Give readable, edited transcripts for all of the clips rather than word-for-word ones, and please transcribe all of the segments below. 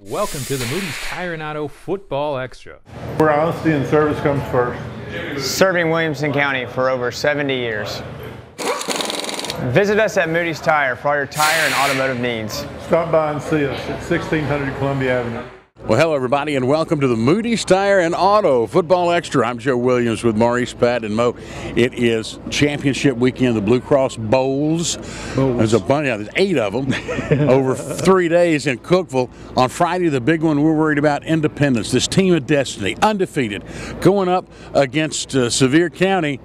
Welcome to the Moody's Tire and Auto Football Extra. Where honesty and service comes first. Serving Williamson County for over 70 years. Visit us at Moody's Tire for all your tire and automotive needs. Stop by and see us at 1600 Columbia Avenue. Well, hello, everybody, and welcome to the Moody's Tire and Auto Football Extra. I'm Joe Williams with Maurice, Pat, and Mo. It is championship weekend, the Blue Cross Bowls. There's a bunch, there's 8 of them over 3 days in Cookeville. On Friday, the big one, we're worried about Independence, this team of destiny, undefeated, going up against Sevier County.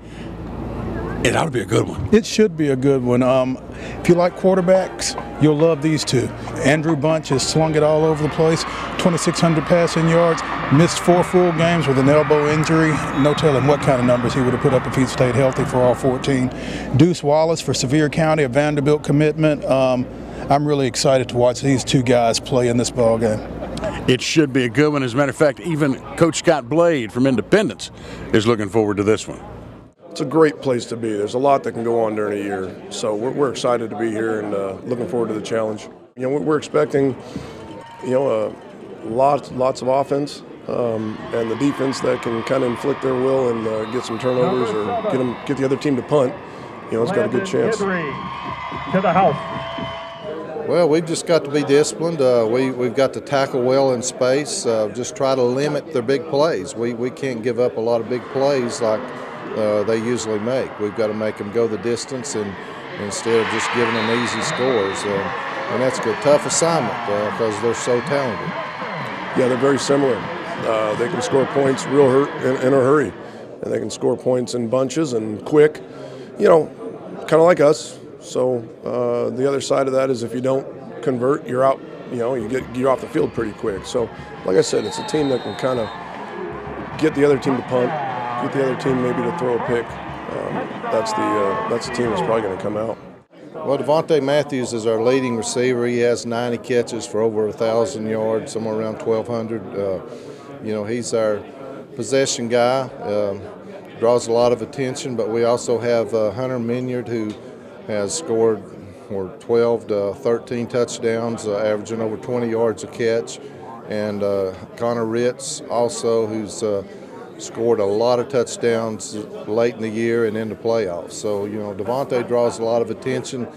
It ought to be a good one. It should be a good one. If you like quarterbacks, you'll love these two. Andrew Bunch has slung it all over the place, 2,600 passing yards, missed 4 full games with an elbow injury. No telling what kind of numbers he would have put up if he'd stayed healthy for all 14. Deuce Wallace for Sevier County, a Vanderbilt commitment. I'm really excited to watch these two guys play in this ball game. It should be a good one. As a matter of fact, even Coach Scott Blade from Independence is looking forward to this one. It's a great place to be. There's a lot that can go on during a year, so we're excited to be here and looking forward to the challenge. You know, we're expecting, lots of offense and the defense that can kind of inflict their will and get some turnovers or get the other team to punt. You know, it's got a good chance. To the house. Well, we've just got to be disciplined. We've got to tackle well in space. Just try to limit their big plays. We can't give up a lot of big plays like they usually make. We've got to make them go the distance and instead of just giving them easy scores. And that's a tough assignment because they're so talented. Yeah, they're very similar. They can score points in a hurry, and they can score points in bunches and quick, kind of like us. So the other side of that is if you don't convert, you're out. You're off the field pretty quick. So, like I said, it's a team that can kind of get the other team to punt, get the other team maybe to throw a pick. That's the team that's probably going to come out. Well, Devontae Matthews is our leading receiver. He has 90 catches for over 1,000 yards, somewhere around 1,200. He's our possession guy. Draws a lot of attention, but we also have Hunter Minyard, who has scored 12 to 13 touchdowns, averaging over 20 yards a catch. And Connor Ritz also, who's scored a lot of touchdowns late in the year and in the playoffs. So, Devontae draws a lot of attention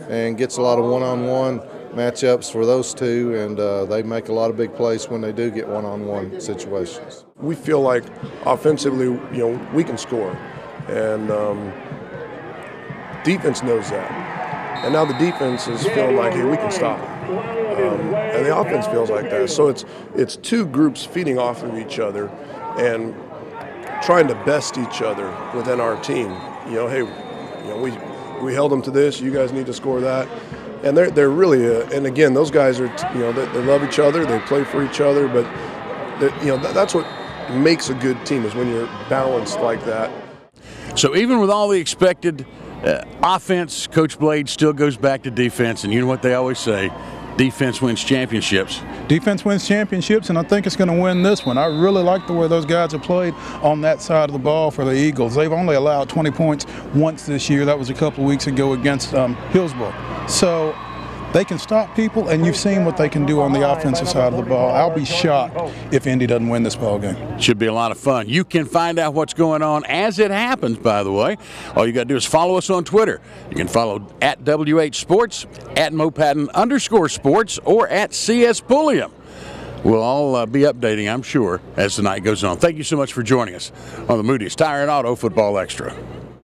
and gets a lot of one-on-one matchups for those two, and they make a lot of big plays when they do get one-on-one situations. We feel like offensively, we can score, and defense knows that. And now the defense is feeling like, hey, we can stop them. And the offense feels like that. So it's two groups feeding off of each other and trying to best each other within our team. We held them to this. You guys need to score that. And they're really and again, those guys are they love each other. They play for each other. But that's what makes a good team, is when you're balanced like that. So even with all the expected offense, Coach Blade still goes back to defense. And you know what they always say: defense wins championships. Defense wins championships, and I think it's going to win this one. I really like the way those guys have played on that side of the ball for the Eagles. They've only allowed 20 points once this year. That was a couple of weeks ago against Hillsborough. So they can stop people, and you've seen what they can do on the offensive side of the ball. I'll be shocked if Indy doesn't win this ball game. Should be a lot of fun. You can find out what's going on as it happens, by the way. All you got to do is follow us on Twitter. You can follow at WH Sports, at @Mopatin_sports, or at CS Pulliam. We'll all be updating, I'm sure, as the night goes on. Thank you so much for joining us on the Moody's Tire and Auto Football Extra.